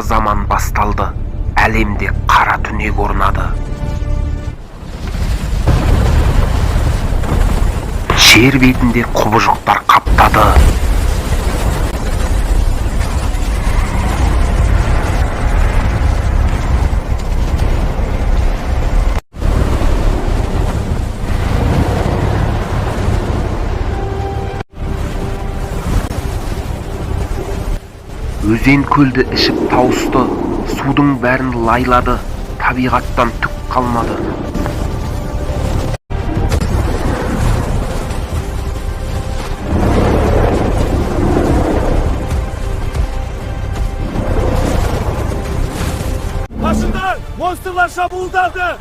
заман басталды. Әлемде қара түнек орнады. Жер бетінде құбыжықтар қаптады. Өзен көлді ішіп тауысты, судың бәрін лайлады, табиғаттан түк қалмады. Başından monsterlar şabuldadı.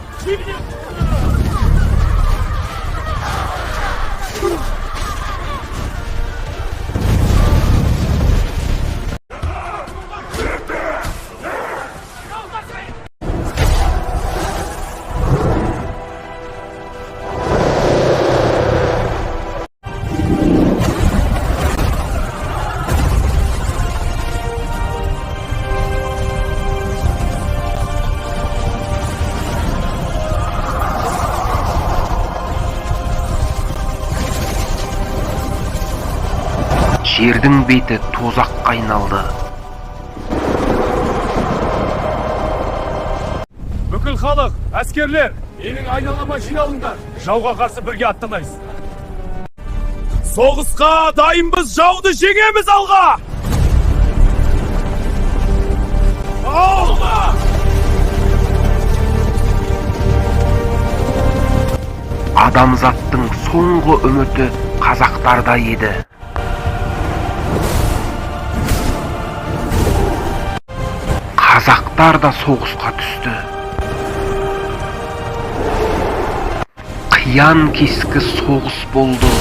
Жердің беті тозаққа айналды. Бүкіл халық, әскерлер, менің айналама жиналыңдар. Жауға қарсы бірге аттанайыз. Соғысқа дайынбыз, жауды жеңеміз алға! Алға! Адамзаттың соңғы үміті қазақтарда еді. Қазақтар да соғысқа түсті. Қиян кескі соғыс болды.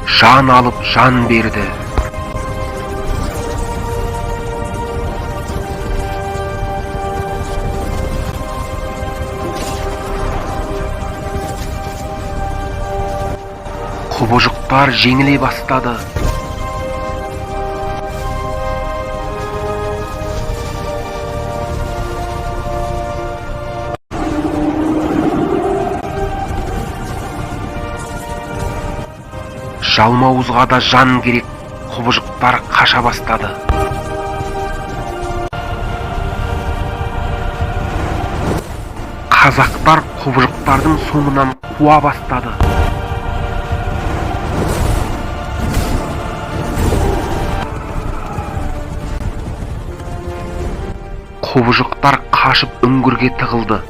Жан алып жан берді. Құбыжықтар жеңіле бастады. Жалмауызға да жан керек, құбыжықтар қаша бастады. Қазақтар құбыжықтардың соңынан қуа бастады. Құбыжықтар қашып үңгірге тығылды.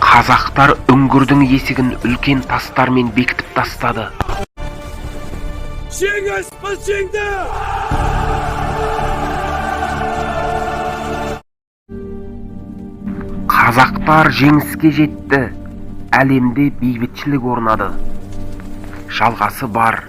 Қазақтар үңгірдің есігін үлкен тастармен бекітіп тастады. Жеңіс біз жеңді! Қазақтар жеңіске жетті. Әлемде бейбітшілік орнады. Жалғасы бар.